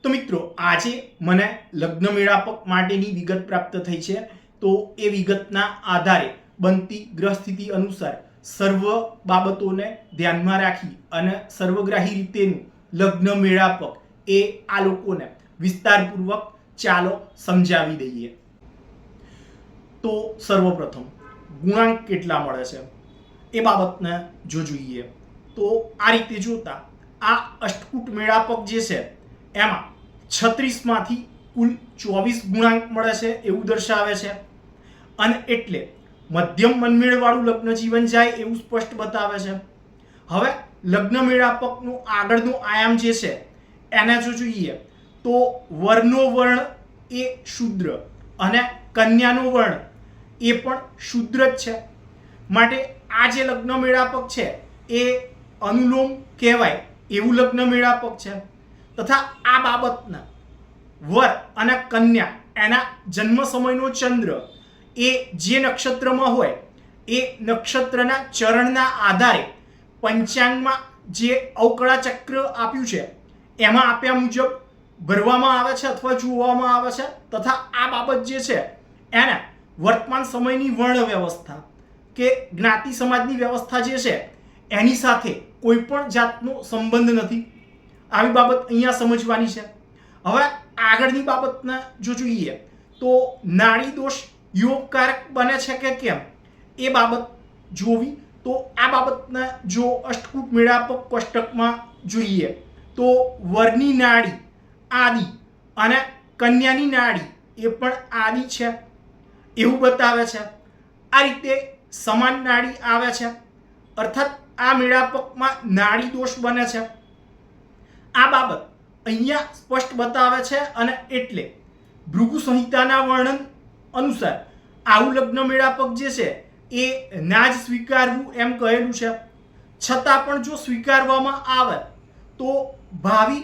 તો મિત્રો આજે મને લગ્ન મેળાપક માટેની વિગત પ્રાપ્ત થઈ છે। તો એ વિગતના આધારે બનતી ગ્રહ સ્થિતિ અનુસાર સર્વ બાબતોને ધ્યાનમાં રાખી અને સર્વગ્રાહી રીતેનું લગ્ન મેળાપક એ આ લોકોને વિસ્તારપૂર્વક ચાલો સમજાવી દઈએ। તો સર્વપ્રથમ ગુણાંક કેટલા મળે છે એ બાબતને જો જોઈએ તો આ રીતે જોતા આ અષ્ટકૂટ મેળાપક જે છે એમાં 36 માંથી કુલ 24 ગુણાંક મળે છે એવું દર્શાવે છે અને એટલે મધ્યમ મનમેળવાળું લગ્ન જીવન જાય એવું સ્પષ્ટ બતાવે છે। હવે લગ્ન મેળાપકનું આગળનું આયામ જે છે એને જો જોઈએ તો વરનો વર્ણ એ શૂદ્ર અને કન્યાનો વર્ણ એ પણ શૂદ્ર જ છે, માટે આ જે લગ્ન મેળાપક છે એ અનુલોમ કહેવાય એવું લગ્ન મેળાપક છે। તથા આ બાબતના વર અને કન્યા એના જન્મ સમયનો ચંદ્ર એ જે નક્ષત્રમાં હોય એ નક્ષત્રના ચરણના આધારે પંચાંગમાં જે અવકળા ચક્ર આપ્યું છે એમાં આપ્યા મુજબ ભરવામાં આવે છે અથવા જોવામાં આવે છે। તથા આ બાબત જે છે એને વર્તમાન સમયની વર્ણ વ્યવસ્થા કે જ્ઞાતિ સમાજની વ્યવસ્થા જે છે એની સાથે કોઈ પણ જાતનો સંબંધ નથી, આવી બાબત અહીંયા સમજવાની છે। હવે આગળની બાબતને જો જોઈએ તો નાડી દોષ યોગકારક બને છે કે કેમ એ બાબત જોવી તો આ બાબતને જો અષ્ટકૂટ મેળાપક કોષ્ટકમાં જોઈએ તો વરની નાડી આદિ અને કન્યાની નાડી એ પણ આદિ છે એવું બતાવે છે। આ રીતે સમાન નાડી આવે છે, અર્થાત આ મેળાપકમાં નાડી દોષ બને છે। આ બાબત અહીંયા સ્પષ્ટ બતાવે છે અને એટલે ભૃગુ સંહિતાના વર્ણન અનુસાર આવું લગ્ન મેળાપક જે છે એ ના જ સ્વીકારવું એમ કહેલું છે। છતાં પણ જો સ્વીકારવામાં આવે તો ભાવિ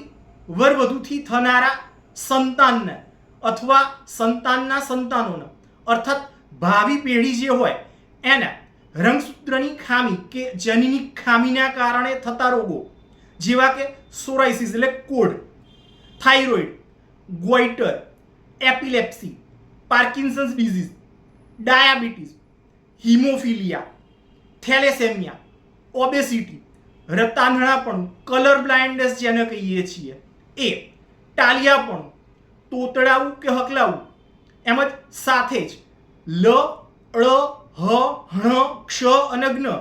વરવધુથી થનારા સંતાનને અથવા સંતાનના સંતાનોને અર્થાત ભાવિ પેઢી જે હોય એને રંગસૂત્રની ખામી કે જનીની ખામીના કારણે થતા રોગો જેવા કે સોરાઇસિસ એટલે કોડ, thyroid, goitre, epilepsy, Parkinson's disease, diabetes, haemophilia, thalassaemia, obesity, રતાંધણાપણું, કલર બ્લાઇન્ડનેસ જેને કહીએ છીએ એ, ટાલિયાપણું, તોતડાવું કે હકલાવું, એમ જ સાથે જ લ, ળ, હ, હણ, ક્ષ અને જ્ઞ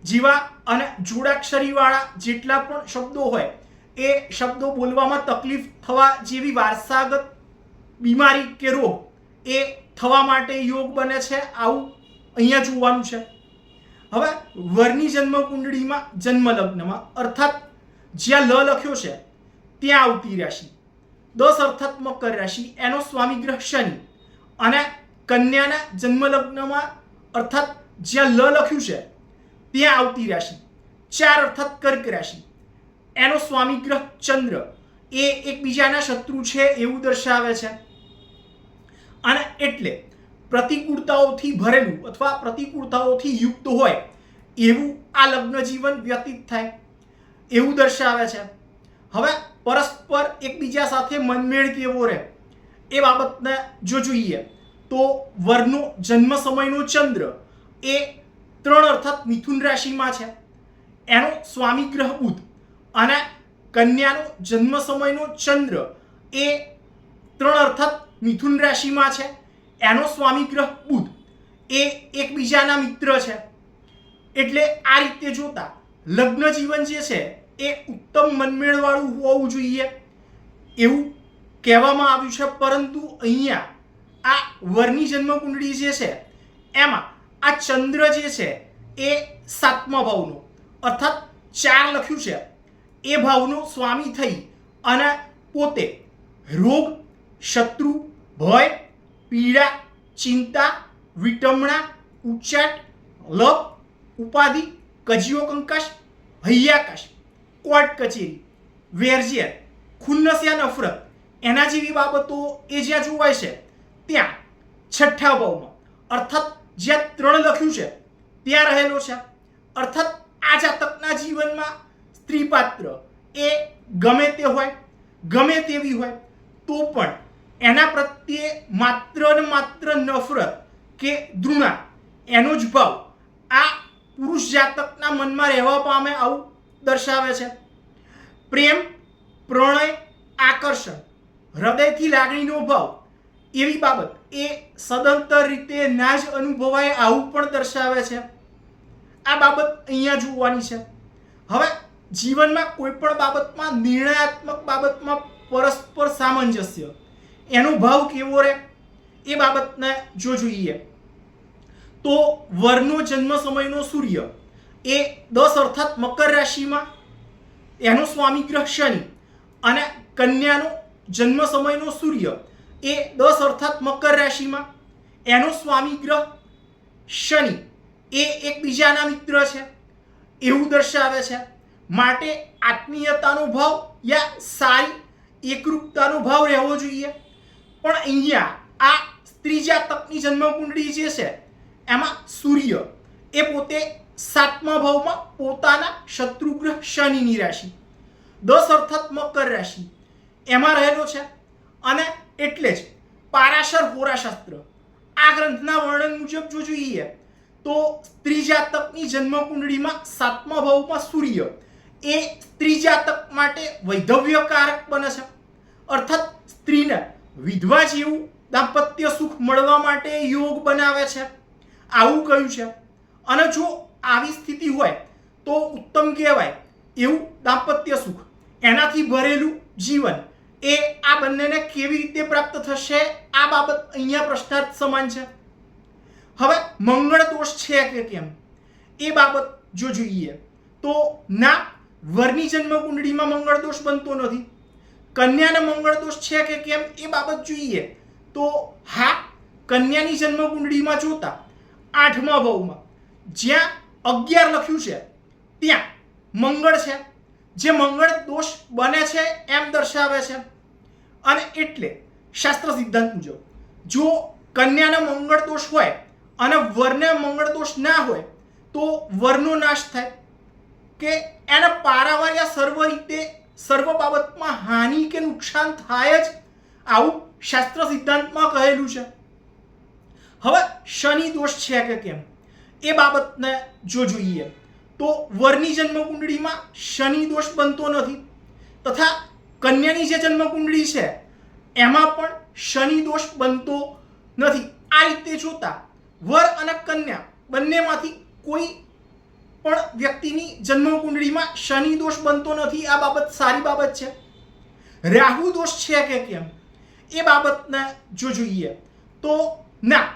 જેવા અને જોડાક્ષરીવાળા જેટલા પણ શબ્દો હોય એ શબ્દો બોલવામાં તકલીફ થવા જેવી વારસાગત બીમારી કે રોગ એ થવા માટે યોગ બને છે, આવું અહીંયા જોવાનું છે। હવે વરની જન્મ કુંડળીમાં જન્મ લગ્નમાં અર્થાત જ્યાં લ લખ્યો છે ત્યાં આવતી રાશિ 10 અર્થાત મકર રાશિ એનો સ્વામી ગ્રહ શનિ અને કન્યાના જન્મ લગ્નમાં અર્થાત જ્યાં લ લખ્યું છે ત્યાં આવતી રાશિ 4 અર્થાત કર્ક રાશિ એનો સ્વામી ગ્રહ ચંદ્ર એ એકબીજાના શત્રુ છે એવું દર્શાવે છે અને એટલે પ્રતિકૂળતાઓથી ભરેલું અથવા પ્રતિકૂળતાઓથી યુક્ત હોય એવું આ લગ્ન જીવન વ્યતીત થાય એવું દર્શાવે છે। હવે પરસ્પર એકબીજા સાથે મનમેળ કેવો રહે એ બાબતને જો જોઈએ તો વરનો જન્મ સમયનો ચંદ્ર એ 3 અર્થાત મિથુન રાશિમાં છે, એનો સ્વામી ગ્રહ બુધ અને કન્યાનો જન્મ સમયનો ચંદ્ર એ 3 અર્થાત મિથુન રાશિમાં છે, એનો સ્વામી ગ્રહ બુધ એ એકબીજાના મિત્ર છે। એટલે આ રીતે જોતા લગ્ન જીવન જે છે એ ઉત્તમ મનમેળવાળું હોવું જોઈએ એવું કહેવામાં આવ્યું છે, પરંતુ અહીંયા આ વરની જન્મ કુંડળી જે છે એમાં આ ચંદ્ર જે છે એ 7મા ભાવનો અર્થાત 4 લખ્યું છે એ ભાવનો સ્વામી થઈ અને પોતે રોગ, શત્રુ, ભય, પીડા, ચિંતા, વિટમણા, ઉચાટ, લપ, ઉપાધિ, કજિયો કંકાશ, હૈયાકાશ, કોર્ટ કચેરી, વેરઝેર, ખુન્નસિયા નફરત એના જેવી બાબતો એ જ્યાં જોવાય છે ત્યાં 6ઠ્ઠા ભાવમાં અર્થાત જ્યાં 3 લખ્યું છે ત્યાં રહેલો છે। અર્થાત આ જાતકના જીવનમાં સ્ત્રી પાત્ર એ ગમે તે હોય ગમે તેવી હોય તો પણ એના પ્રત્યે માત્ર ને માત્ર નફરત કે ઘૃણા એનો જ ભાવ આ પુરુષ જાતકના મનમાં રહેવા પામે આવું દર્શાવે છે. પ્રેમ, પ્રણય, આકર્ષણ, હૃદયથી લાગણીનો ભાવ એવી બાબત એ સદંતર રીતે ના જ અનુભવાય આવું પણ દર્શાવે છે. આ બાબત અહીંયા જોવાની છે. હવે જીવનમાં કોઈ પણ બાબતમાં, નિર્ણયાત્મક બાબતમાં પરસ્પર સામંજસ્ય એનો ભાવ કેવો રહે એ બાબતને જો જોઈએ તો વરનો જન્મ સમયનો સૂર્ય એ 10 અર્થાત મકર રાશિમાં, એનો સ્વામી ગ્રહ શનિ, અને કન્યાનો જન્મ સમયનો સૂર્ય એ 10 અર્થાત મકર રાશિમાં, એનો સ્વામી ગ્રહ શનિ એ એકબીજાના મિત્ર છે એવું દર્શાવે છે. માટે આત્મીયતાનો ભાવ યા સારી એકરૂપતાનો ભાવ રહેવો જોઈએ. પણ અહીંયા આ સ્ત્રી જાતકની જન્મકુંડળી જે છે એમાં સૂર્ય એ પોતે 7મા ભાવમાં પોતાના શત્રુગ્રહ શનિની રાશિ 10 અર્થાત મકર રાશિ એમાં રહેલો છે. અને એટલે જ પારાશર હોરાશાસ્ત્ર આ ગ્રંથના વર્ણન મુજબ જો જોઈએ તો સ્ત્રી જાતકની જન્મકુંડળીમાં 7મા ભાવમાં સૂર્ય એ સ્ત્રી જાતક માટે વૈધવ્યકારક બને છે. અર્થાત સ્ત્રીને વિધવા જેવું દાંપત્ય સુખ મળવા માટે યોગ બનાવે છે આવું કહ્યું છે. અને જો આવી સ્થિતિ હોય તો ઉત્તમ કહેવાય એવું દાંપત્ય સુખ, એનાથી ભરેલું જીવન એ આ બંનેને કેવી રીતે પ્રાપ્ત થશે આ બાબત અહીંયા પ્રશ્નાર્થ સમાન છે. હવે મંગળ દોષ છે કે કેમ એ બાબત જો જોઈએ તો ના, વરની જન્મ કુંડળીમાં મંગળ દોષ બનતો નથી. કન્યાને મંગળ દોષ છે કે કેમ એ બાબત જોઈએ તો હા, કન્યાની જન્મ કુંડળીમાં જોતા 8મા ભાવમાં જ્યાં 11 લખ્યું છે ત્યાં મંગળ છે, જે મંગળ દોષ બને છે એમ દર્શાવે છે. અને એટલે શાસ્ત્ર સિદ્ધાંત મુજબ જો કન્યાને મંગળ દોષ હોય અને વરને મંગળ દોષ ના હોય તો વરનો નાશ થાય કે એને પારાવાર યા સર્વ રીતે સર્વ બાબતમાં હાનિ કે નુકસાન થાય જ આવું શાસ્ત્ર સિદ્ધાંતમાં કહેલું છે. હવે શનિ દોષ છે કે કેમ એ બાબતને જો જોઈએ તો વરની જન્મ કુંડળીમાં શનિ દોષ બનતો નથી, તથા કન્યાની જે જન્મ કુંડળી છે એમાં પણ શનિ દોષ બનતો નથી. આ રીતે જોતા વર અને કન્યા બંનેમાંથી કોઈ પણ વ્યક્તિની જન્મ કુંડળીમાં શનિ દોષ બનતો નથી. આ બાબત સારી બાબત છે. રાહુ દોષ છે કે કેમ એ બાબતને જો જોઈએ તો ના,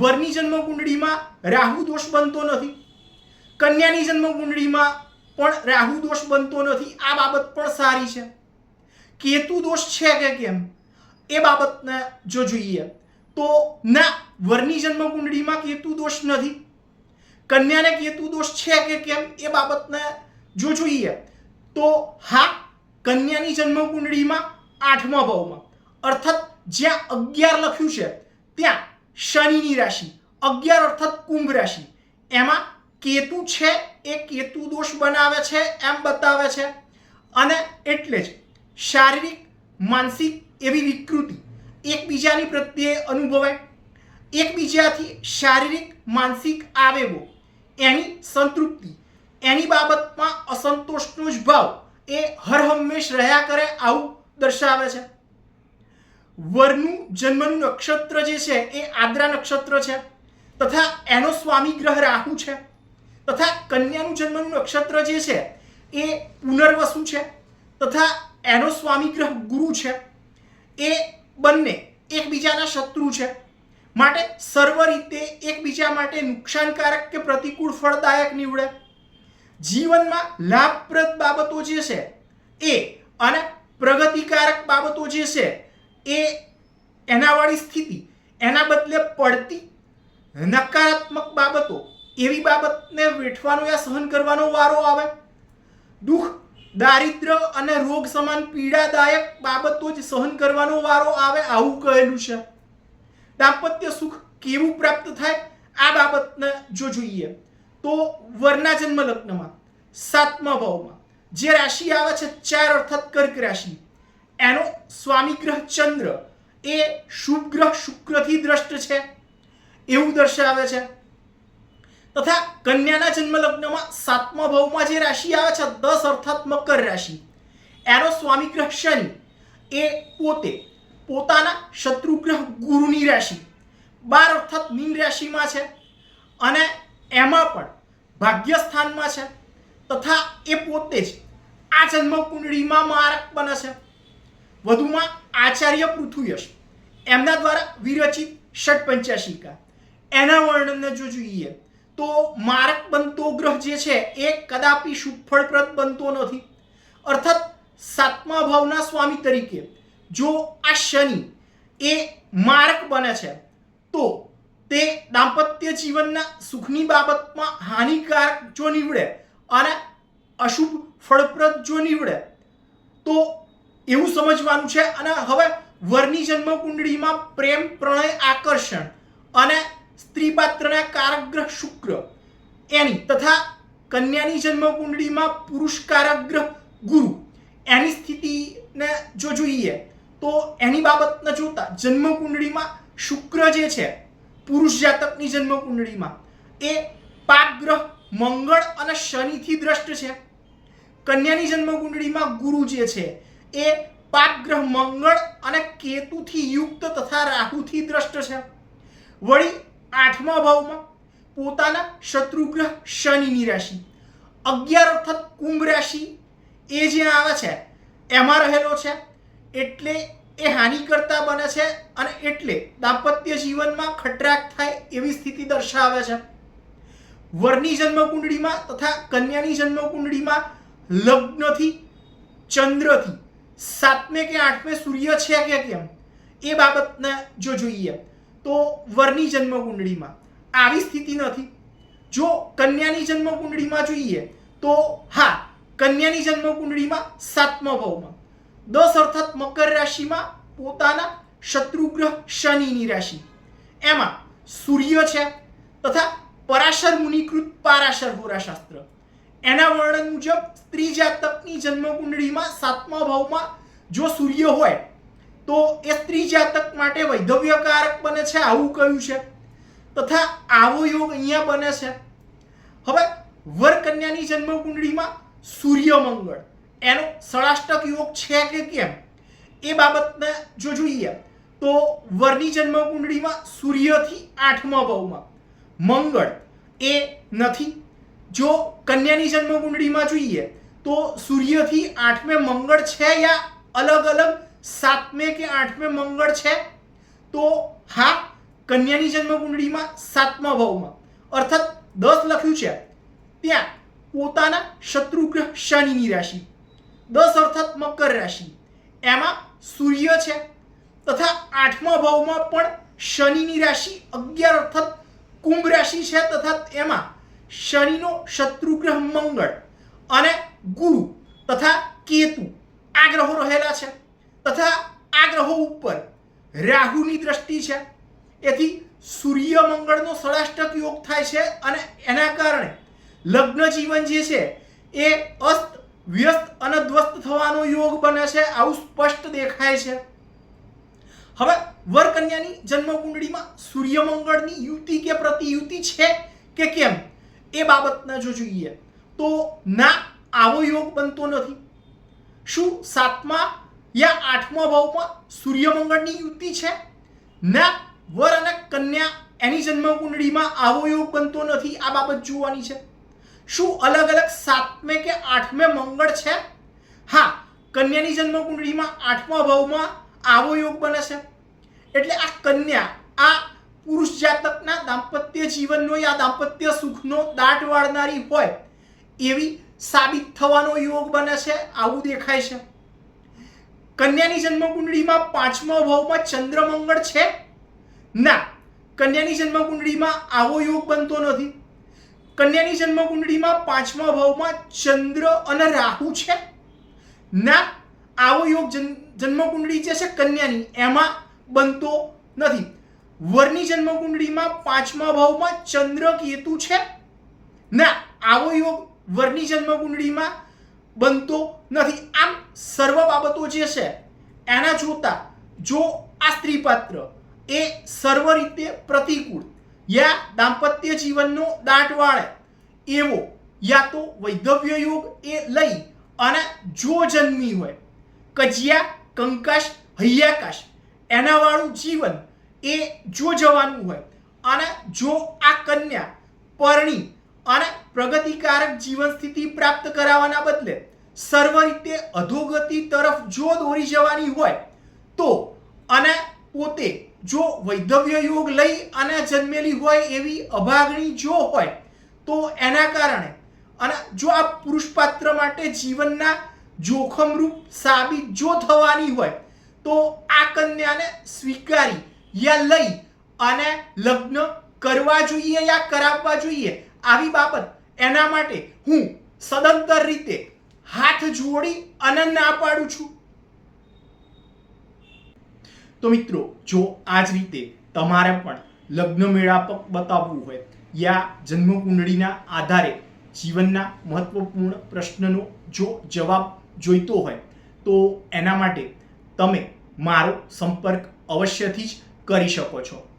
વરની જન્મ કુંડળીમાં રાહુ દોષ બનતો નથી, કન્યાની જન્મ કુંડળીમાં પણ રાહુ દોષ બનતો નથી. આ બાબત પણ સારી છે. કેતુ દોષ છે કે કેમ એ બાબતને જો જોઈએ તો ના, વરની જન્મ કુંડળીમાં કેતુ દોષ નથી, કન્યાને કેતુ દોષ છે કે કેમ એ બાબતને જો જોઈએ તો હા, કન્યાની જન્મ કુંડળીમાં 8મા ભાવમાં અર્થાત જ્યાં 11 લખ્યું છે ત્યાં શનિની રાશિ 11 અર્થાત કુંભ રાશિ એમાં કેતુ છે એ કેતુ દોષ બનાવે છે એમ બતાવે છે. અને એટલે જ શારીરિક, માનસિક એવી વિકૃતિ એકબીજાની પ્રત્યે અનુભવાય, એકબીજાથી શારીરિક માનસિક આવેગો, એની સંતૃપ્તિ, એની બાબતમાં અસંતોષનો જ ભાવ એ હર હંમેશ રહ્યા કરે આવું દર્શાવે છે. વરનું જન્મનું નક્ષત્ર જે છે એ આદ્રા નક્ષત્ર છે, તથા એનો સ્વામી ગ્રહ રાહુ છે, તથા કન્યાનું જન્મનું નક્ષત્ર જે છે એ પુનર્વસુ છે, તથા એનો સ્વામી ગ્રહ ગુરુ છે. એ બંને એકબીજાના શત્રુ છે. માટે સર્વ રીતે એકબીજા માટે નુકસાનકારક કે પ્રતિકૂળ ફળદાયક નીવડે. જીવનમાં લાભપ્રદ બાબતો જે છે એ અને પ્રગતિકારક બાબતો જે છે એ એના વાળી સ્થિતિ, એના બદલે પડતી નકારાત્મક બાબતો એવી બાબતને વેઠવાનો યા સહન કરવાનો વારો આવે. દુઃખ, દારિદ્ર અને રોગ સમાન પીડાદાયક બાબતો જ સહન કરવાનો વારો આવે આવું કહેલું છે. દાંપત્ય સુખ કેવું પ્રાપ્ત થાય આ બાબતને જો જોઈએ તો વરના જન્મ લગ્નમાં 7મા ભાવમાં જે રાશિ આવે છે 4 અર્થાત કર્ક રાશિ એનો સ્વામી ગ્રહ ચંદ્ર એ શુભ ગ્રહ શુક્રથી દ્રષ્ટ છે એવું દર્શાવે છે. તથા કન્યાના જન્મ લગ્નમાં 7મા ભાવમાં જે રાશિ આવે છે 10 અર્થાત મકર રાશિ, એનો સ્વામી ગ્રહ શનિ એ પોતાના શત્રુ ગ્રહ ગુરુની રાશિ 12 અર્થાત મીન રાશિમાં છે અને એમાં પણ ભાગ્ય સ્થાનમાં છે. તથા એ પોતે જ આ જન્મ કુંડળીમાં મારક બને છે. વધુમાં આચાર્ય પૃથુયશ એમના દ્વારા વિરચિત ષટપંચાશિકા એના વર્ણનને જો જોઈએ તો મારક બનતો ગ્રહ જે છે એ કદાપી સુફળપ્રદ બનતો નથી. અર્થાત 7મા ભાવના સ્વામી તરીકે જો આ શનિ એ મારક બને છે તો તે દાંપત્ય જીવનના સુખની બાબતમાં હાનિકારક જો નીવડે અને અશુભ ફળપ્રદ જો નીવડે તો એવું સમજવાનું છે. અને હવે વરની જન્મ કુંડળીમાં પ્રેમ પ્રણય આકર્ષણ અને સ્ત્રી પાત્રના કારક ગ્રહ શુક્ર એની તથા કન્યાની જન્મ કુંડળીમાં પુરુષ કારક ગ્રહ ગુરુ એની સ્થિતિને જો જોઈએ તો એની બાબતને જોતા જન્મ કુંડળીમાં શુક્ર જે છે પુરુષ જાતકની જન્મ કુંડળીમાં એ પાપ ગ્રહ મંગળ અને શનિથી દ્રષ્ટ છે. કન્યાની જન્મ કુંડળીમાં ગુરુ જે છે એ પાપ ગ્રહ મંગળ અને કેતુથી યુક્ત તથા રાહુથી દ્રષ્ટ છે. વળી 8મા ભાવમાં પોતાના શત્રુ ગ્રહ શનિની રાશિ 11 અર્થાત કુંભ રાશિ એ જે આવે છે એમાં રહેલો છે એટલે એ હાનિકર્તા બને છે અને એટલે દાંપત્ય જીવનમાં ખટરાક થાય એવી સ્થિતિ દર્શાવે છે. વરની જન્મ કુંડળીમાં તથા કન્યાની જન્મ કુંડળીમાં લગ્નથી ચંદ્રથી 7મે કે 8મે સૂર્ય છે કે કેમ એ બાબતને જો જોઈએ તો વરની જન્મ કુંડળીમાં આવી સ્થિતિ નથી. જો કન્યાની જન્મ કુંડળીમાં જોઈએ તો હા, કન્યાની જન્મ કુંડળીમાં 7મા ભાવમાં 10 અર્થાત મકર રાશિમાં પોતાના શત્રુ ગ્રહ શનિની રાશિ એમાં સૂર્ય છે તથા પરાશર મુનિકૃત પારાશર હોરાશાસ્ત્ર એના વર્ણન મુજબ સ્ત્રી જાતકની જન્મ કુંડળીમાં 7મા ભાવમાં જો સૂર્ય હોય તો એ સ્ત્રી જાતક માટે વૈધવ્યકારક બને છે આવું કહ્યું છે. તથા આવો યોગ અહીંયા બને છે. હવે વર કન્યાની જન્મ કુંડળીમાં સૂર્ય મંગળ એનો ષડાષ્ટક યોગ છે કે કેમ એ બાબતને જો જોઈએ તો વરની જન્મ કુંડળીમાં સૂર્યથી 8મા ભાવમાં મંગળ એ નથી. જો કન્યાની જન્મ કુંડળીમાં જોઈએ તો સૂર્યથી 8મે મંગળ છે યા અલગ અલગ 7મે કે 8મે મંગળ છે તો હા, કન્યાની જન્મ કુંડળીમાં 7મા ભાવમાં અર્થાત 10 લખ્યું છે ત્યાં પોતાના શત્રુ ગ્રહ શનિની રાશિ 10 અર્થાત મકર રાશિ એમાં સૂર્ય છે તથા 8મા ભાવમાં પણ શનિની રાશિ 11 અર્થાત કુંભ રાશિ છે તથા એમાં શનિનો શત્રુ ગ્રહ મંગળ અને ગુરુ તથા કેતુ આ ગ્રહો રહેલા છે. તથા આ ગ્રહો ઉપર રાહુની દ્રષ્ટિ છે. એથી સૂર્ય મંગળનો ષડાષ્ટક યોગ થાય છે અને એના કારણે લગ્ન જીવન જે છે એ અસ્ત વ્યસ્ત અને ધ્વસ્ત થવાનો યોગ બને છે આવું સ્પષ્ટ દેખાય છે. હવે વર કન્યાની જન્મ કુંડળીમાં સૂર્ય મંગળની યુતિ કે પ્રતિયુતિ છે કે કેમ એ બાબતને જો જોઈએ તો ના, આવો યોગ બનતો નથી. શું 7મા યા 8મા ભાવમાં સૂર્ય મંગળની યુતિ છે? ના, વર અને કન્યા એની જન્મ કુંડળીમાં આવો યોગ બનતો નથી. આ બાબત જોવાની છે. શું અલગ અલગ 7મે કે 8મે મંગળ છે? હા, કન્યાની જન્મ કુંડળીમાં 8મા ભાવમાં આવો યોગ બને છે. એટલે આ કન્યા આ પુરુષ જાતકના દાંપત્ય જીવનનો યા દાંપત્ય સુખનો દાટ વાળનારી હોય એવી સાબિત થવાનો યોગ બને છે આવું દેખાય છે. કન્યાની જન્મ કુંડળીમાં 5મા ભાવમાં ચંદ્ર મંગળ છે? ના, કન્યાની જન્મ કુંડળીમાં આવો યોગ બનતો નથી. કન્યાની જન્મ કુંડળીમાં 5મા ભાવમાં ચંદ્ર અને રાહુ છે? ના, આવો યોગ જન્મ કુંડળી જે છે કન્યાની એમાં બનતો નથી. વરની જન્મ કુંડળીમાં 5મા ભાવમાં ચંદ્ર કેતુ છે? ના, આવો યોગ વરની જન્મ કુંડળીમાં બનતો નથી. આમ સર્વ બાબતો જે છે એના જોતા જો આ સ્ત્રી પાત્ર એ સર્વ રીતે પ્રતિકૂળ યા દાંપત્ય જીવનનો દાટ વાળે એવો યા તો વૈધવ્ય યોગ એ લઈ અને જો જન્મી હોય, કજિયા કંકાશ હૈયાકાશ એના વાળું જીવન એ જો જવાનું હોય અને જો આ કન્યા પરણી અને પ્રગતિકારક જીવન સ્થિતિ પ્રાપ્ત કરાવવાના બદલે સર્વ રીતે અધોગતિ તરફ જો દોરી જવાની હોય તો અને પોતે જો વૈધવ્ય યોગ લઈ અને જન્મેલી હોય એવી અભાગણી જો હોય તો એના કારણે અને જો આ પુરુષ પાત્ર માટે જીવનના જોખમરૂપ સાબિત જો થવાની હોય તો આ કન્યાને સ્વીકારી યા લઈ અને લગ્ન કરવા જોઈએ યા કરાવવા જોઈએ, આવી બાબત એના માટે હું સદંતર રીતે હાથ જોડી અને ના પાડું છું. તો મિત્રો, જો આ જ રીતે તમારે પણ લગ્ન મેળાપક બતાવવું હોય યા જન્મકુંડળીના આધારે જીવનના મહત્વપૂર્ણ પ્રશ્નનો જો જવાબ જોઈતો હોય તો એના માટે તમે મારો સંપર્ક અવશ્યથી જ કરી શકો છો.